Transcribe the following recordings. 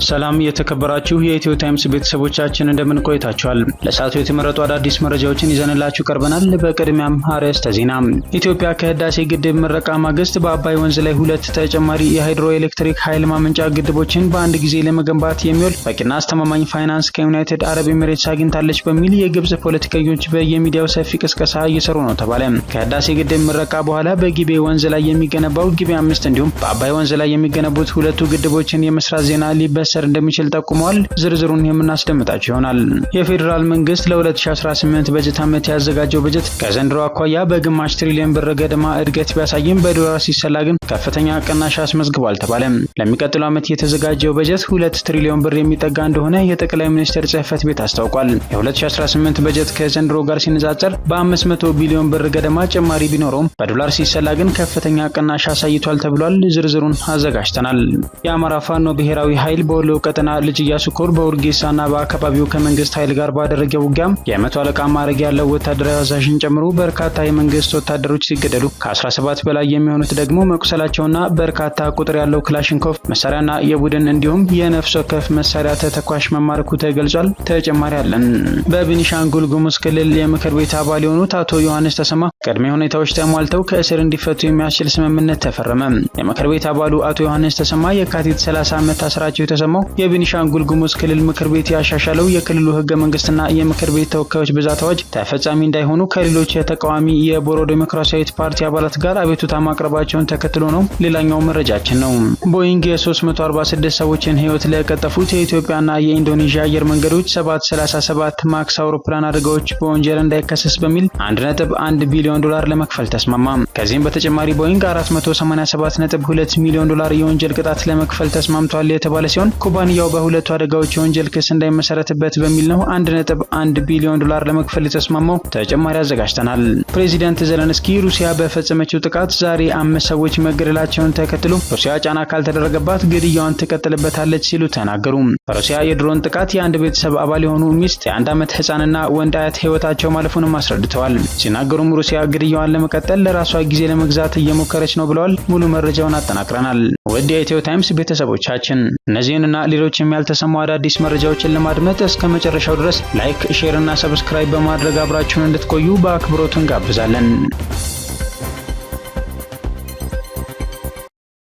ሰላም የተከበራችሁ የኢትዮ ታይምስ ቤተሰቦቻችን እንደምን ቆይታችኋል? ለሰዓቱ የተመረጡ አዳዲስ መረጃዎችን ይዘንላችሁ ቀርበናል። በቅድሚያም አርዕስተ ዜና። ኢትዮጵያ ከህዳሴ ግድብ ምረቃ ማግስት በአባይ ወንዝ ላይ 2 ተጨማሪ የሃይድሮ ኤሌክትሪክ ኃይል ማመንጫ ግድቦችን በአንድ ጊዜ ለመገንባት የሚውል በቂና አስተማማኝ ፋይናንስ ከዩናይትድ አረብ ኤሚሬትስ አግኝታለች በሚል የግብጽ ፖለቲከኞች በየሚዲያው ሰፊ ቅስቀሳ እየሰሩ ነው ተባለ። ከህዳሴ ግድብ ምረቃ በኋላ በጊቤ ወንዝ ላይ የሚገነባው ጊቤ 5 እንዲሁም በአባይ ወንዝ ላይ የሚገነቡት 2 ግድቦችን የመስራት ዜና ሊበሰር እንደሚችል ጠቁመዋል። ዝርዝሩን የምናስደምጣችሁ ይሆናል። የፌዴራል መንግስት ለ2018 በጀት ዓመት ያዘጋጀው በጀት ከዘንድሮ አኳያ በግማሽ ትሪሊዮን ብር ገደማ እድገት ቢያሳይም በዶላር ሲሰላ ግን ከፍተኛ ቅናሽ አስመዝግቧል ተባለ። ለሚቀጥለው ዓመት የተዘጋጀው በጀት 2 ትሪሊዮን ብር የሚጠጋ እንደሆነ የጠቅላይ ሚኒስትር ጽሕፈት ቤት አስታውቋል። የ2018 በጀት ከዘንድሮ ጋር ሲነጻጸር በ500 ቢሊዮን ብር ገደማ ጭማሪ ቢኖረውም በዶላር ሲሰላ ግን ከፍተኛ ቅናሽ አሳይቷል ተብሏል። ዝርዝሩን አዘጋጅተናል። የአማራ ፋኖ ብሔራዊ ኃይል በወሎ ቀጠና ልጅ ኢያሱ ኮር በውርጌሳና በአካባቢው ከመንግስት ኃይል ጋር ባደረገው ውጊያ የመቶ አለቃ ማዕረግ ያለው ወታደራዊ አዛዥን ጨምሮ በርካታ የመንግስት ወታደሮች ሲገደሉ ከ17 በላይ የሚሆኑት ደግሞ መቁሰላቸውና በርካታ ቁጥር ያለው ክላሽንኮቭ መሳሪያና የቡድን እንዲሁም የነፍስ ወከፍ መሳሪያ ተተኳሽ መማረኩ ተገልጿል። ተጨማሪ አለን። በቤኒሻንጉል ጉሙዝ ክልል የምክር ቤት አባል የሆኑት አቶ ዮሐንስ ተሰማ ቅድመ ሁኔታዎች ተሟልተው ከእስር እንዲፈቱ የሚያስችል ስምምነት ተፈረመ። የምክር ቤት አባሉ አቶ ዮሐንስ ተሰማ የካቲት 30 ዓመት ታስራቸው የተሰማው የቤኒሻንጉል ጉሙዝ ክልል ምክር ቤት ያሻሻለው የክልሉ ህገ መንግስትና የምክር ቤት ተወካዮች ብዛት አዋጅ ተፈጻሚ እንዳይሆኑ ከሌሎች የተቃዋሚ የቦሮ ዴሞክራሲያዊት ፓርቲ አባላት ጋር አቤቱታ ማቅረባቸውን ተከትሎ ነው። ሌላኛው መረጃችን ነው። ቦይንግ የ346 ሰዎችን ህይወት ለቀጠፉት የኢትዮጵያና የኢንዶኔዥያ አየር መንገዶች 737 ማክስ አውሮፕላን አደጋዎች በወንጀል እንዳይከሰስ በሚል 1.1 ቢሊዮን ዶላር ለመክፈል ተስማማ። ከዚህም በተጨማሪ ቦይንግ 487.2 ሚሊዮን ዶላር የወንጀል ቅጣት ለመክፈል ተስማምቷል የተባለ ሲሆን ኩባንያው በሁለቱ አደጋዎች የወንጀል ክስ እንዳይመሰረትበት በሚል ነው 1.1 ቢሊዮን ዶላር ለመክፈል የተስማማው። ተጨማሪ አዘጋጅተናል። ፕሬዚዳንት ዘለንስኪ ሩሲያ በፈጸመችው ጥቃት ዛሬ 5 ሰዎች መገደላቸውን ተከትሎ ሩሲያ ጫና ካልተደረገባት ግድያዋን ትቀጥልበታለች ሲሉ ተናገሩ። ሩሲያ የድሮን ጥቃት የአንድ ቤተሰብ አባል የሆኑ ሚስት፣ የ1 ዓመት ህፃንና ወንድ አያት ህይወታቸው ማለፉንም አስረድተዋል። ሲናገሩም ሩሲያ ግድያዋን ለመቀጠል ለራሷ ጊዜ ለመግዛት እየሞከረች ነው ብለዋል። ሙሉ መረጃውን አጠናቅረናል። ወደ ኢትዮ ታይምስ ቤተሰቦቻችን እነዚህንና ሌሎችም ያልተሰሙ አዳዲስ መረጃዎችን ለማድመጥ እስከ መጨረሻው ድረስ ላይክ፣ ሼር እና ሰብስክራይብ በማድረግ አብራችሁን እንድትቆዩ በአክብሮት እንጋብዛለን።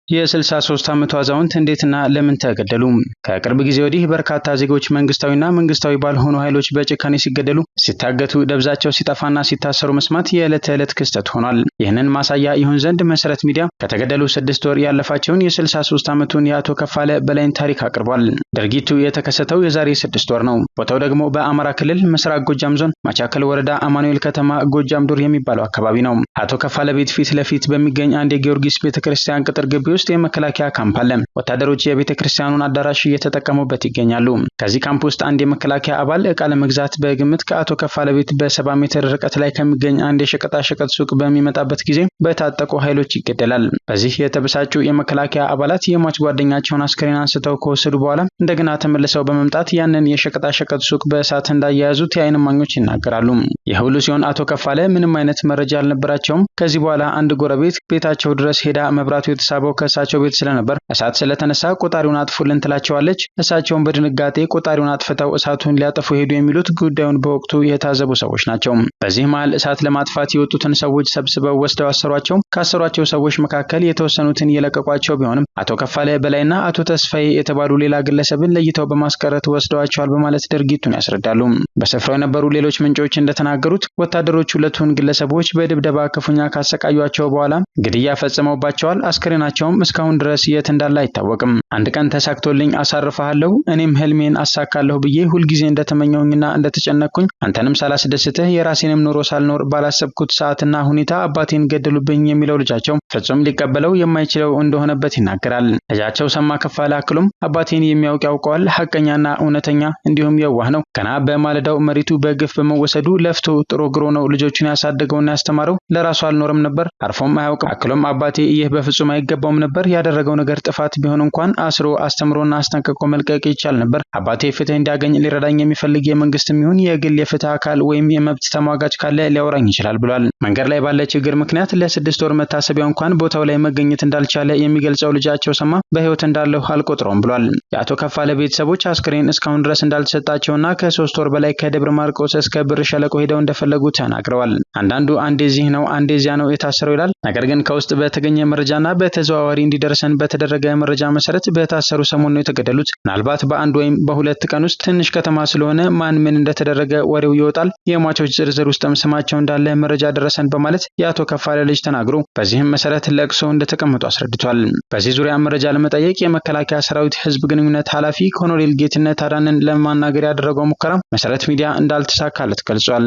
የ63 ዓመቱ አዛውንት እንዴትና ለምን ተገደሉ? ከቅርብ ጊዜ ወዲህ በርካታ ዜጎች መንግስታዊና መንግስታዊ ባልሆኑ ኃይሎች በጭካኔ ሲገደሉ፣ ሲታገቱ፣ ደብዛቸው ሲጠፋና ሲታሰሩ መስማት የዕለት ተዕለት ክስተት ሆኗል። ይህንን ማሳያ ይሁን ዘንድ መሰረት ሚዲያ ከተገደሉ 6 ወር ያለፋቸውን የ63 ዓመቱን የአቶ ከፋለ በላይን ታሪክ አቅርቧል። ድርጊቱ የተከሰተው የዛሬ 6 ወር ነው። ቦታው ደግሞ በአማራ ክልል ምስራቅ ጎጃም ዞን ማቻከል ወረዳ አማኑኤል ከተማ ጎጃም ዱር የሚባለው አካባቢ ነው። አቶ ከፋለ ቤት ፊት ለፊት በሚገኝ አንድ የጊዮርጊስ ቤተክርስቲያን ቅጥር ግቢ ውስጥ የመከላከያ ካምፕ አለ። ወታደሮች የቤተክርስቲያኑን አዳራሽ እየተጠቀሙበት ይገኛሉ። ከዚህ ካምፕ ውስጥ አንድ የመከላከያ አባል ዕቃ ለመግዛት በግምት ከአቶ ከፋለ ቤት በ70 ሜትር ርቀት ላይ ከሚገኝ አንድ የሸቀጣሸቀጥ ሱቅ በሚመጣበት ጊዜ በታጠቁ ኃይሎች ይገደላል። በዚህ የተበሳጩ የመከላከያ አባላት የሟች ጓደኛቸውን አስክሬን አንስተው ከወሰዱ በኋላ እንደገና ተመልሰው በመምጣት ያንን የሸቀጣሸቀጥ ሱቅ በእሳት እንዳያያዙት የዓይን እማኞች ይናገራሉ። ይህ ሁሉ ሲሆን አቶ ከፋለ ምንም አይነት መረጃ አልነበራቸውም። ከዚህ በኋላ አንድ ጎረቤት ቤታቸው ድረስ ሄዳ መብራቱ የተሳበው ከእሳቸው ቤት ስለነበር እሳት ስለተነሳ ቆጣሪውን አጥፉልን ትላቸዋለች። እሳቸውን በድንጋጤ ቆጣሪውን አጥፍተው እሳቱን ሊያጠፉ ሄዱ የሚሉት ጉዳዩን በወቅቱ የታዘቡ ሰዎች ናቸው። በዚህ መሃል እሳት ለማጥፋት የወጡትን ሰዎች ሰብስበው ወስደው አሰሯቸው። ካሰሯቸው ሰዎች መካከል የተወሰኑትን የለቀቋቸው ቢሆንም አቶ ከፋለ በላይና አቶ ተስፋዬ የተባሉ ሌላ ግለሰብን ለይተው በማስቀረት ወስደዋቸዋል በማለት ድርጊቱን ያስረዳሉ። በስፍራው የነበሩ ሌሎች ምንጮች እንደተናገሩት ወታደሮች ሁለቱን ግለሰቦች በድብደባ ክፉኛ ካሰቃዩቸው በኋላ ግድያ ፈጽመውባቸዋል። አስክሬናቸውም እስካሁን ድረስ የት እንዳለ አይታወቅም። አንድ ቀን ተሳክቶልኝ አሳርፈሃለሁ፣ እኔም ህልሜን አሳካለሁ ብዬ ሁልጊዜ እንደተመኘውኝና እንደተጨነቅኩኝ አንተንም ሳላስደስትህ የራሴንም ኑሮ ሳልኖር ባላሰብኩት ሰዓትና ሁኔታ አባቴን ገደሉብኝ የሚለው ልጃቸው ፍጹም ሊቀበለው የማይችለው እንደሆነበት ይናገራል። ልጃቸው ሰማ ከፋለ አክሎም አባቴን የሚያውቅ ያውቀዋል፣ ሐቀኛና እውነተኛ እንዲሁም የዋህ ነው። ገና በማለዳው መሬቱ በግፍ በመወሰዱ ለፍቶ ጥሮ ግሮ ነው ልጆቹን ያሳደገውና ያስተማረው፣ ለራሱ አልኖርም ነበር፣ አርፎም አያውቅም። አክሎም አባቴ ይህ በፍጹም አይገባውም ነበር። ያደረገው ነገር ጥፋት ቢሆን እንኳን አስሮ አስተምሮና አስጠንቅቆ መልቀቅ ይቻል ነበር። አባቴ ፍትህ እንዲያገኝ ሊረዳኝ የሚፈልግ የመንግስትም ይሁን የግል የፍትህ አካል ወይም የመብት ተሟጋች ካለ ሊያወራኝ ይችላል ብሏል። መንገድ ላይ ባለ ችግር ምክንያት ለ6 ወር መታሰቢያ እንኳን ቦታው ላይ መገኘት እንዳልቻለ የሚገልጸው ልጃቸው ጌታቸው ሰማ በህይወት እንዳለው አልቆጥረውም ብሏል። የአቶ ከፋለ ቤተሰቦች አስክሬን እስካሁን ድረስ እንዳልተሰጣቸውና ከ3 ወር በላይ ከደብረ ማርቆስ እስከ ብር ሸለቆ ሄደው እንደፈለጉ ተናግረዋል። አንዳንዱ አንዴ እዚህ ነው አንዴ እዚያ ነው የታሰረው ይላል። ነገር ግን ከውስጥ በተገኘ መረጃና በተዘዋዋሪ እንዲደርሰን በተደረገ መረጃ መሰረት በታሰሩ ሰሞኑን ነው የተገደሉት። ምናልባት በአንድ ወይም በሁለት ቀን ውስጥ ትንሽ ከተማ ስለሆነ ማን ምን እንደተደረገ ወሬው ይወጣል። የሟቾች ዝርዝር ውስጥም ስማቸው እንዳለ መረጃ ደረሰን በማለት የአቶ ከፋለ ልጅ ተናግሮ በዚህም መሰረት ለቅሶ እንደተቀመጡ አስረድቷል። በዚህ ዙሪያ መረጃ ለመጠየቅ የመከላከያ ሰራዊት ህዝብ ግንኙነት ኃላፊ ኮሎኔል ጌትነት አዳንን ለማናገር ያደረገው ሙከራ መሰረት ሚዲያ እንዳልተሳካለት ገልጿል።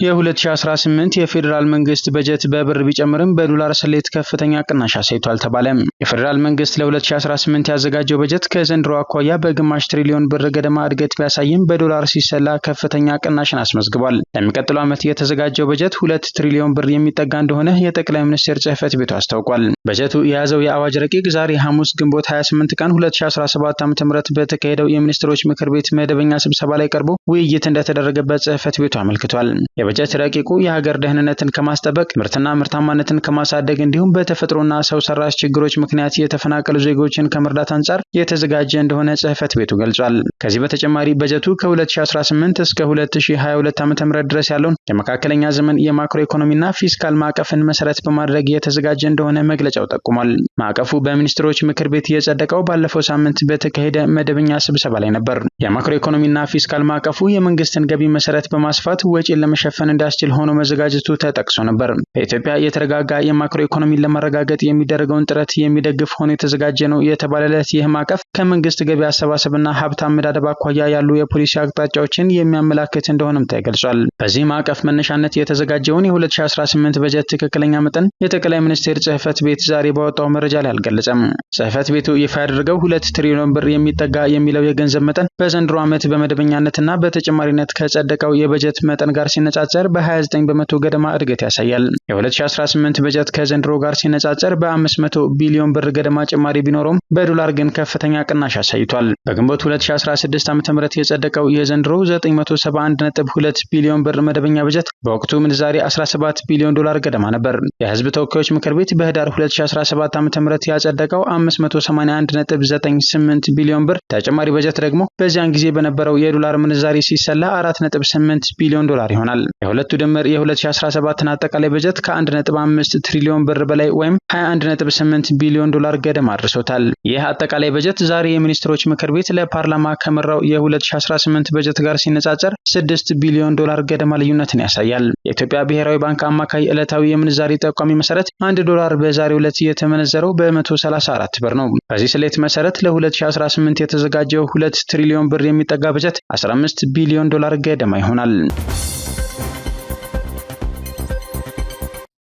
የ2018 የፌዴራል መንግስት በጀት በብር ቢጨምርም በዶላር ስሌት ከፍተኛ ቅናሽ አሳይቷል ተባለ። የፌዴራል መንግስት ለ2018 ያዘጋጀው በጀት ከዘንድሮ አኳያ በግማሽ ትሪሊዮን ብር ገደማ እድገት ቢያሳይም በዶላር ሲሰላ ከፍተኛ ቅናሽን አስመዝግቧል። ለሚቀጥለው ዓመት የተዘጋጀው በጀት 2 ትሪሊዮን ብር የሚጠጋ እንደሆነ የጠቅላይ ሚኒስትር ጽህፈት ቤቱ አስታውቋል። በጀቱ የያዘው የአዋጅ ረቂቅ ዛሬ ሐሙስ ግንቦት 28 ቀን 2017 ዓ.ም በተካሄደው የሚኒስትሮች ምክር ቤት መደበኛ ስብሰባ ላይ ቀርቦ ውይይት እንደተደረገበት ጽህፈት ቤቱ አመልክቷል። የበጀት ረቂቁ የሀገር ደህንነትን ከማስጠበቅ ምርትና ምርታማነትን ከማሳደግ እንዲሁም በተፈጥሮና ሰው ሰራሽ ችግሮች ምክንያት የተፈናቀሉ ዜጎችን ከመርዳት አንጻር የተዘጋጀ እንደሆነ ጽህፈት ቤቱ ገልጿል። ከዚህ በተጨማሪ በጀቱ ከ2018 እስከ 2022 ዓ.ም ድረስ ያለውን የመካከለኛ ዘመን የማክሮ ኢኮኖሚና ፊስካል ማዕቀፍን መሰረት በማድረግ የተዘጋጀ እንደሆነ መግለጫው ጠቁሟል። ማዕቀፉ በሚኒስትሮች ምክር ቤት የጸደቀው ባለፈው ሳምንት በተካሄደ መደበኛ ስብሰባ ላይ ነበር። የማክሮ ኢኮኖሚና ፊስካል ማዕቀፉ የመንግስትን ገቢ መሰረት በማስፋት ወጪን ለመሸፈን እንዳስችል ሆኖ መዘጋጀቱ ተጠቅሶ ነበር። በኢትዮጵያ የተረጋጋ የማክሮ ኢኮኖሚን ለማረጋገጥ የሚደረገውን ጥረት የሚደግፍ ሆኖ የተዘጋጀ ነው የተባለለት ይህ ማዕቀፍ ከመንግስት ገቢ አሰባሰብና ሀብት አመዳደብ አኳያ ያሉ የፖሊሲ አቅጣጫዎችን የሚያመላክት እንደሆነም ተገልጿል። በዚህ ማዕቀፍ መነሻነት የተዘጋጀውን የ2018 በጀት ትክክለኛ መጠን የጠቅላይ ሚኒስትር ጽህፈት ቤት ዛሬ ባወጣው መረጃ ላይ አልገለጸም። ጽህፈት ቤቱ ይፋ ያደረገው 2 ትሪሊዮን ብር የሚጠጋ የሚለው የገንዘብ መጠን በዘንድሮ ዓመት በመደበኛነትና በተጨማሪነት ከጸደቀው የበጀት መጠን ጋር ሲነጻጸር በ29 በመቶ ገደማ እድገት ያሳያል። የ2018 በጀት ከዘንድሮ ጋር ሲነጻጸር በ500 ቢሊዮን ብር ገደማ ጭማሪ ቢኖረውም በዶላር ግን ከፍተኛ ቅናሽ አሳይቷል። በግንቦት 2016 ዓ.ም የጸደቀው የዘንድሮ 971.2 ቢሊዮን ብር መደበኛ በጀት በወቅቱ ምንዛሬ 17 ቢሊዮን ዶላር ገደማ ነበር። የህዝብ ተወካዮች ምክር ቤት በህዳር 2017 ዓ.ም ያጸደቀው 581.98 ቢሊዮን ብር ተጨማሪ በጀት ደግሞ በዚያን ጊዜ በነበረው የዶላር ምንዛሬ ሲሰላ 4.8 ቢሊዮን ዶላር ይሆናል። የሁለቱ ድምር የ2017 አጠቃላይ በጀት ከ1.5 ትሪሊዮን ብር በላይ ወይም 21.8 ቢሊዮን ዶላር ገደማ አድርሶታል። ይህ አጠቃላይ በጀት ዛሬ የሚኒስትሮች ምክር ቤት ለፓርላማ ከመራው የ2018 በጀት ጋር ሲነጻጸር 6 ቢሊዮን ዶላር ገደማ ልዩነትን ያሳያል። የኢትዮጵያ ብሔራዊ ባንክ አማካይ ዕለታዊ የምንዛሬ ጠቋሚ መሰረት 1 ዶላር በዛሬው ዕለት የተመነዘረው በ134 ብር ነው። በዚህ ስሌት መሰረት ለ2018 የተዘጋጀው 2 ትሪሊዮን ብር የሚጠጋ በጀት 15 ቢሊዮን ዶላር ገደማ ይሆናል።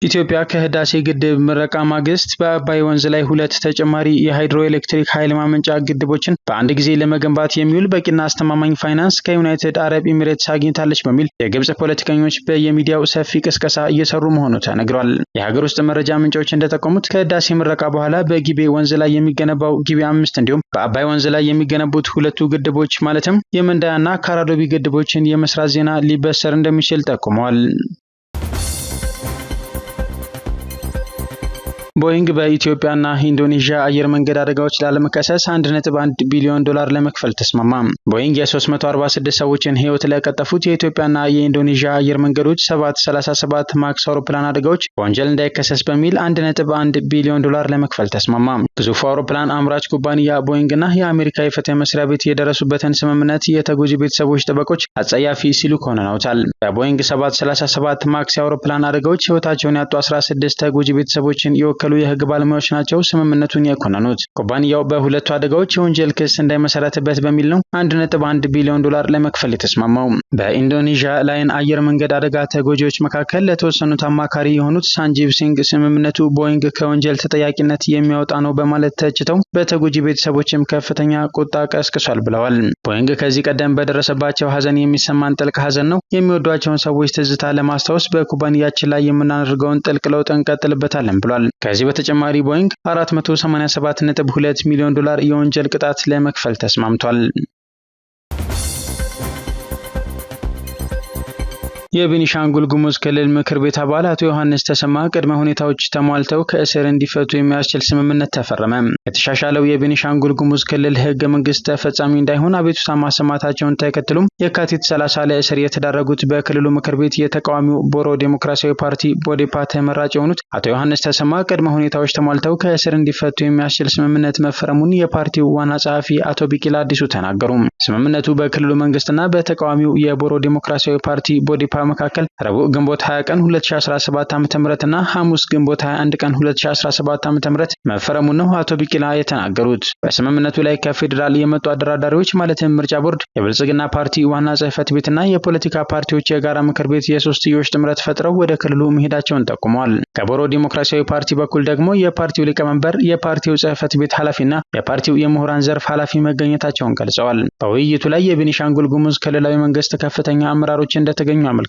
ኢትዮጵያ ከህዳሴ ግድብ ምረቃ ማግስት በአባይ ወንዝ ላይ 2 ተጨማሪ የሃይድሮ ኤሌክትሪክ ኃይል ማመንጫ ግድቦችን በአንድ ጊዜ ለመገንባት የሚውል በቂና አስተማማኝ ፋይናንስ ከዩናይትድ አረብ ኤሚሬትስ አግኝታለች በሚል የግብጽ ፖለቲከኞች በየሚዲያው ሰፊ ቅስቀሳ እየሰሩ መሆኑ ተነግሯል። የሀገር ውስጥ መረጃ ምንጮች እንደጠቆሙት ከህዳሴ ምረቃ በኋላ በጊቤ ወንዝ ላይ የሚገነባው ጊቤ 5 እንዲሁም በአባይ ወንዝ ላይ የሚገነቡት 2 ግድቦች ማለትም የመንዳያና ካራዶቢ ግድቦችን የመስራት ዜና ሊበሰር እንደሚችል ጠቁመዋል። ቦይንግ በኢትዮጵያና ኢንዶኔዥያ አየር መንገድ አደጋዎች ላለመከሰስ 1.1 ቢሊዮን ዶላር ለመክፈል ተስማማ። ቦይንግ የ346 ሰዎችን ህይወት ለቀጠፉት የኢትዮጵያና የኢንዶኔዥያ አየር መንገዶች 737 ማክስ አውሮፕላን አደጋዎች በወንጀል እንዳይከሰስ በሚል 1.1 ቢሊዮን ዶላር ለመክፈል ተስማማ። ግዙፉ አውሮፕላን አምራች ኩባንያ ቦይንግና የአሜሪካ የፍትህ መስሪያ ቤት የደረሱበትን ስምምነት የተጎጂ ቤተሰቦች ጠበቆች አጸያፊ ሲሉ ኮንነውታል። በቦይንግ 737 ማክስ አውሮፕላን አደጋዎች ህይወታቸውን ያጡ 16 ተጎጂ ቤተሰቦችን የወከሉ የህግ ባለሙያዎች ናቸው ስምምነቱን የኮነኑት። ኩባንያው በሁለቱ አደጋዎች የወንጀል ክስ እንዳይመሰረትበት በሚል ነው 1.1 ቢሊዮን ዶላር ለመክፈል የተስማማው። በኢንዶኔዥያ ላይን አየር መንገድ አደጋ ተጎጂዎች መካከል ለተወሰኑት አማካሪ የሆኑት ሳንጂቭ ሲንግ ስምምነቱ ቦይንግ ከወንጀል ተጠያቂነት የሚያወጣ ነው በማለት ተችተው በተጎጂ ቤተሰቦችም ከፍተኛ ቁጣ ቀስቅሷል ብለዋል። ቦይንግ ከዚህ ቀደም በደረሰባቸው ሀዘን የሚሰማን ጥልቅ ሀዘን ነው። የሚወዷቸውን ሰዎች ትዝታ ለማስታወስ በኩባንያችን ላይ የምናደርገውን ጥልቅ ለውጥ እንቀጥልበታለን ብሏል። ከዚህ በተጨማሪ ቦይንግ 487.2 ሚሊዮን ዶላር የወንጀል ቅጣት ለመክፈል ተስማምቷል። የቤኒሻንጉል ጉሙዝ ክልል ምክር ቤት አባል አቶ ዮሐንስ ተሰማ ቅድመ ሁኔታዎች ተሟልተው ከእስር እንዲፈቱ የሚያስችል ስምምነት ተፈረመ። የተሻሻለው የቤኒሻንጉል ጉሙዝ ክልል ህገ መንግስት ተፈጻሚ እንዳይሆን አቤቱታ ማሰማታቸውን ተከትሎም የካቲት 30 ለእስር የተዳረጉት በክልሉ ምክር ቤት የተቃዋሚው ቦሮ ዴሞክራሲያዊ ፓርቲ ቦዴፓ ተመራጭ የሆኑት አቶ ዮሐንስ ተሰማ ቅድመ ሁኔታዎች ተሟልተው ከእስር እንዲፈቱ የሚያስችል ስምምነት መፈረሙን የፓርቲው ዋና ጸሐፊ አቶ ቢቂላ አዲሱ ተናገሩ። ስምምነቱ በክልሉ መንግስትና በተቃዋሚው የቦሮ ዴሞክራሲያዊ ፓርቲ ቦዴፓ መካከል ረቡዕ ግንቦት 20 ቀን 2017 ዓ.ም እና ሐሙስ ግንቦት 21 ቀን 2017 ዓ.ም መፈረሙን ነው አቶ ቢቂላ የተናገሩት። በስምምነቱ ላይ ከፌዴራል የመጡ አደራዳሪዎች ማለትም ምርጫ ቦርድ፣ የብልጽግና ፓርቲ ዋና ጽህፈት ቤትና የፖለቲካ ፓርቲዎች የጋራ ምክር ቤት የሶስትዮሽ ጥምረት ፈጥረው ወደ ክልሉ መሄዳቸውን ጠቁመዋል። ከቦሮ ዴሞክራሲያዊ ፓርቲ በኩል ደግሞ የፓርቲው ሊቀመንበር፣ የፓርቲው ጽህፈት ቤት ኃላፊና የፓርቲው የምሁራን ዘርፍ ኃላፊ መገኘታቸውን ገልጸዋል። በውይይቱ ላይ የቤኒሻንጉል ጉሙዝ ክልላዊ መንግስት ከፍተኛ አመራሮች እንደተገኙ አመልክተዋል።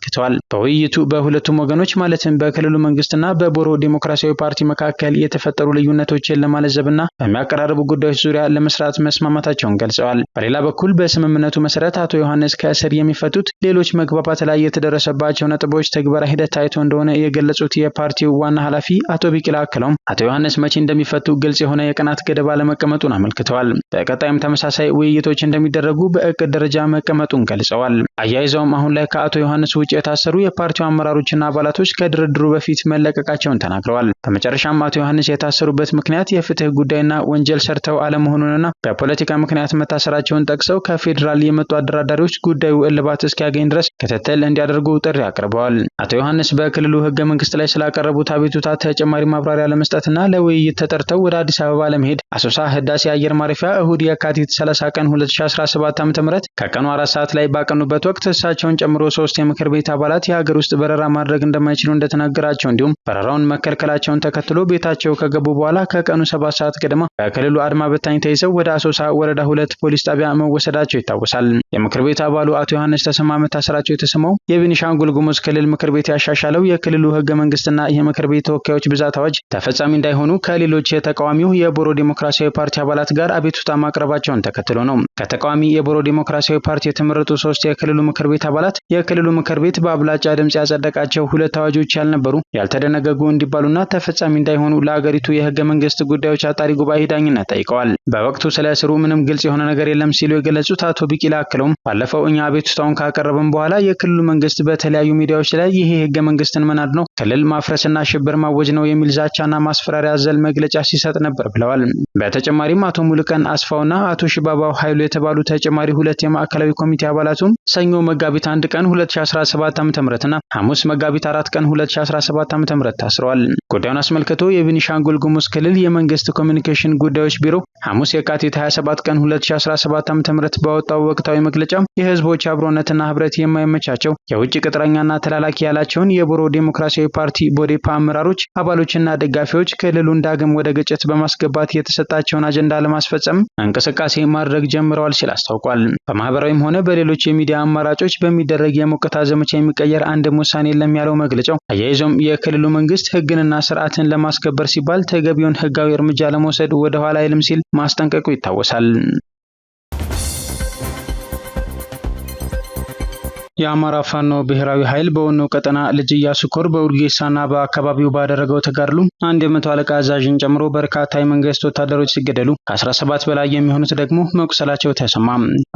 በውይይቱ በሁለቱም ወገኖች ማለትም በክልሉ መንግስትና በቦሮ ዴሞክራሲያዊ ፓርቲ መካከል የተፈጠሩ ልዩነቶችን ለማለዘብና በሚያቀራርቡ ጉዳዮች ዙሪያ ለመስራት መስማማታቸውን ገልጸዋል። በሌላ በኩል በስምምነቱ መሰረት አቶ ዮሐንስ ከእስር የሚፈቱት ሌሎች መግባባት ላይ የተደረሰባቸው ነጥቦች ተግባራዊ ሂደት ታይቶ እንደሆነ የገለጹት የፓርቲው ዋና ኃላፊ አቶ ቢቂላ አክለውም አቶ ዮሐንስ መቼ እንደሚፈቱ ግልጽ የሆነ የቀናት ገደብ አለመቀመጡን አመልክተዋል። በቀጣይም ተመሳሳይ ውይይቶች እንደሚደረጉ በእቅድ ደረጃ መቀመጡን ገልጸዋል። አያይዘውም አሁን ላይ ከአቶ ዮሐንስ ውጭ የታሰሩ የፓርቲው አመራሮችና አባላቶች ከድርድሩ በፊት መለቀቃቸውን ተናግረዋል። በመጨረሻም አቶ ዮሐንስ የታሰሩበት ምክንያት የፍትህ ጉዳይና ወንጀል ሰርተው አለመሆኑንና በፖለቲካ ምክንያት መታሰራቸውን ጠቅሰው ከፌዴራል የመጡ አደራዳሪዎች ጉዳዩ እልባት እስኪያገኝ ድረስ ክትትል እንዲያደርጉ ጥሪ አቅርበዋል። አቶ ዮሐንስ በክልሉ ህገ መንግስት ላይ ስላቀረቡት አቤቱታ ተጨማሪ ማብራሪያ ለመስጠትና ለውይይት ተጠርተው ወደ አዲስ አበባ ለመሄድ አሶሳ ህዳሴ አየር ማረፊያ እሁድ የካቲት 30 ቀን 2017 ዓ.ም ከቀኑ 4 ሰዓት ላይ ባቀኑበት ወቅት እሳቸውን ጨምሮ 3 የምክር ቤት አባላት የሀገር ውስጥ በረራ ማድረግ እንደማይችሉ እንደተናገራቸው እንዲሁም በረራውን መከልከላቸውን ተከትሎ ቤታቸው ከገቡ በኋላ ከቀኑ 7 ሰዓት ገደማ በክልሉ አድማ በታኝ ተይዘው ወደ አሶሳ ወረዳ 2 ፖሊስ ጣቢያ መወሰዳቸው ይታወሳል። የምክር ቤት አባሉ አቶ ዮሐንስ ተሰማ መታሰራቸው የተሰማው የቤኒሻንጉል ጉሙዝ ክልል ምክር ቤት ያሻሻለው የክልሉ ህገ መንግስትና የምክር ቤት ተወካዮች ብዛት አዋጅ ተፈጻሚ እንዳይሆኑ ከሌሎች የተቃዋሚው የቦሮ ዴሞክራሲያዊ ፓርቲ አባላት ጋር አቤቱታ ማቅረባቸውን ተከትሎ ነው። ከተቃዋሚ የቦሮ ዴሞክራሲያዊ ፓርቲ የተመረጡ 3 የክልሉ ምክር ቤት አባላት የክልሉ ምክር ቤት በአብላጫ ድምጽ ያጸደቃቸው 2 አዋጆች ያልነበሩ፣ ያልተደነገጉ እንዲባሉና ተፈጻሚ እንዳይሆኑ ለሀገሪቱ የህገ መንግስት ጉዳዮች አጣሪ ጉባኤ ዳኝነት ጠይቀዋል። በወቅቱ ስለ እስሩ ምንም ግልጽ የሆነ ነገር የለም ሲሉ የገለጹት አቶ ቢቂላ አክለውም ባለፈው እኛ አቤቱታውን ካቀረብን በኋላ የክልሉ መንግስት በተለያዩ ሚዲያዎች ላይ ይሄ ህገ መንግስትን መናድ ነው፣ ክልል ማፍረስና ሽብር ማወጅ ነው የሚል ዛቻና ማስፈራሪያ አዘል መግለጫ ሲሰጥ ነበር ብለዋል። በተጨማሪም አቶ ሙሉቀን አስፋውና አቶ ሽባባው ኃይሉ የተባሉ ተጨማሪ 2 የማዕከላዊ ኮሚቴ አባላቱም ሰኞ መጋቢት 1 ቀን 2017 ዓ.ም ሐሙስ መጋቢት 4 ቀን 2017 ዓ.ም ታስረዋል። ጉዳዩን አስመልክቶ የቤኒሻንጉል ጉሙዝ ክልል የመንግስት ኮሚኒኬሽን ጉዳዮች ቢሮ ሐሙስ የካቲት 27 ቀን 2017 ዓ.ም ባወጣው ወቅታዊ መግለጫ የህዝቦች አብሮነትና ህብረት የማይመቻቸው የውጭ ቅጥረኛና ተላላኪ ያላቸውን የቦሮ ዴሞክራሲያዊ ፓርቲ ቦዴፓ አመራሮች፣ አባሎችና ደጋፊዎች ክልሉን ዳግም ወደ ግጭት በማስገባት የተሰጣቸውን አጀንዳ ለማስፈጸም እንቅስቃሴ ማድረግ ጀምረዋል ሲል አስታውቋል። በማህበራዊም ሆነ በሌሎች የሚዲያ አማራጮች በሚደረግ የሙቀታ ዘመቻ የሚቀየር አንድም ውሳኔ የለም ያለው መግለጫው አያይዞም የክልሉ መንግስት ህግንና ስርዓትን ለማስከበር ሲባል ተገቢውን ህጋዊ እርምጃ ለመውሰድ ወደ ኋላ አይልም ሲል ማስጠንቀቁ ይታወሳል። የአማራ ፋኖ ብሔራዊ ኃይል በወሎ ቀጠና ልጅ ኢያሱ ኮር በኡርጌሳና በአካባቢው ባደረገው ተጋድሎ 100 አለቃ አዛዥን ጨምሮ በርካታ የመንግስት ወታደሮች ሲገደሉ ከ17 በላይ የሚሆኑት ደግሞ መቁሰላቸው ተሰማ።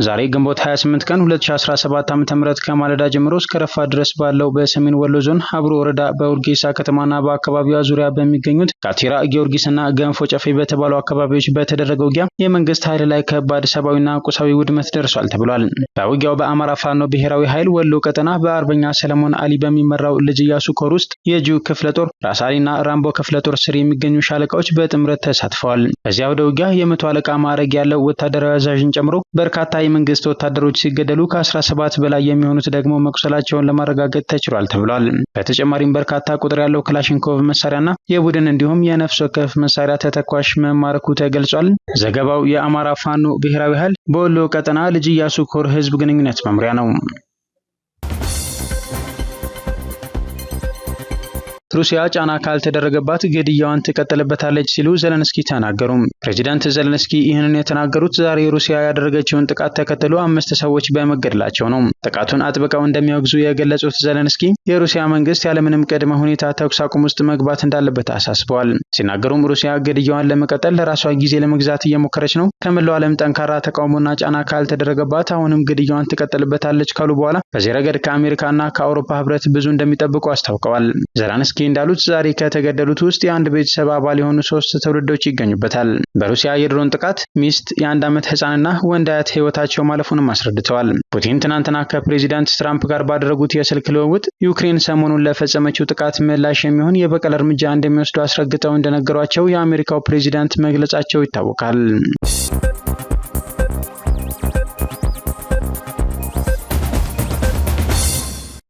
ዛሬ ግንቦት 28 ቀን 2017 ዓ.ም ከማለዳ ጀምሮ እስከ ረፋድ ድረስ ባለው በሰሜን ወሎ ዞን ሀብሮ ወረዳ በኡርጌሳ ከተማና በአካባቢዋ ዙሪያ በሚገኙት ካቲራ፣ ጊዮርጊስና ገንፎ ጨፌ በተባሉ አካባቢዎች በተደረገው ውጊያ የመንግስት ኃይል ላይ ከባድ ሰብአዊና ቁሳዊ ውድመት ደርሷል ተብሏል። በውጊያው በአማራ ፋኖ ብሔራዊ ኃይል ወሎ ቀጠና በአርበኛ ሰለሞን አሊ በሚመራው ልጅ ኢያሱ ኮር ውስጥ የጁ ክፍለ ጦር፣ ራሳሊና ራምቦ ክፍለ ጦር ስር የሚገኙ ሻለቃዎች በጥምረት ተሳትፈዋል። በዚያው ወደ ውጊያ የ100 አለቃ ማዕረግ ያለው ወታደራዊ አዛዥን ጨምሮ በርካታ የመንግስት ወታደሮች ሲገደሉ ከ17 በላይ የሚሆኑት ደግሞ መቁሰላቸውን ለማረጋገጥ ተችሏል ተብሏል። በተጨማሪም በርካታ ቁጥር ያለው ክላሽንኮቭ መሳሪያና የቡድን እንዲሁም የነፍስ ወከፍ መሳሪያ ተተኳሽ መማረኩ ተገልጿል። ዘገባው የአማራ ፋኖ ብሔራዊ ኃይል በወሎ ቀጠና ልጅ ኢያሱ ኮር ህዝብ ግንኙነት መምሪያ ነው። ሩሲያ ጫና ካልተደረገባት ግድያዋን ትቀጥልበታለች ሲሉ ዘለንስኪ ተናገሩ። ፕሬዚዳንት ዘለንስኪ ይህንን የተናገሩት ዛሬ ሩሲያ ያደረገችውን ጥቃት ተከትሎ 5 ሰዎች በመገደላቸው ነው። ጥቃቱን አጥብቀው እንደሚያወግዙ የገለጹት ዘለንስኪ የሩሲያ መንግስት ያለምንም ቅድመ ሁኔታ ተኩስ አቁም ውስጥ መግባት እንዳለበት አሳስበዋል። ሲናገሩም ሩሲያ ግድያዋን ለመቀጠል ለራሷ ጊዜ ለመግዛት እየሞከረች ነው፣ ከመላው ዓለም ጠንካራ ተቃውሞና ጫና ካልተደረገባት አሁንም ግድያዋን ትቀጥልበታለች ካሉ በኋላ በዚህ ረገድ ከአሜሪካና ከአውሮፓ ህብረት ብዙ እንደሚጠብቁ አስታውቀዋል። ዘለንስኪ እንዳሉት ዛሬ ከተገደሉት ውስጥ የአንድ ቤተሰብ አባል የሆኑ 3 ትውልዶች ይገኙበታል። በሩሲያ የድሮን ጥቃት ሚስት፣ የ1 ዓመት ህፃንና ወንድ አያት ህይወታቸው ማለፉንም አስረድተዋል። ፑቲን ትናንትና ከፕሬዚዳንት ትራምፕ ጋር ባደረጉት የስልክ ልውውጥ ዩክሬን ሰሞኑን ለፈጸመችው ጥቃት ምላሽ የሚሆን የበቀል እርምጃ እንደሚወስዱ አስረግጠው እንደነገሯቸው የአሜሪካው ፕሬዚዳንት መግለጻቸው ይታወቃል።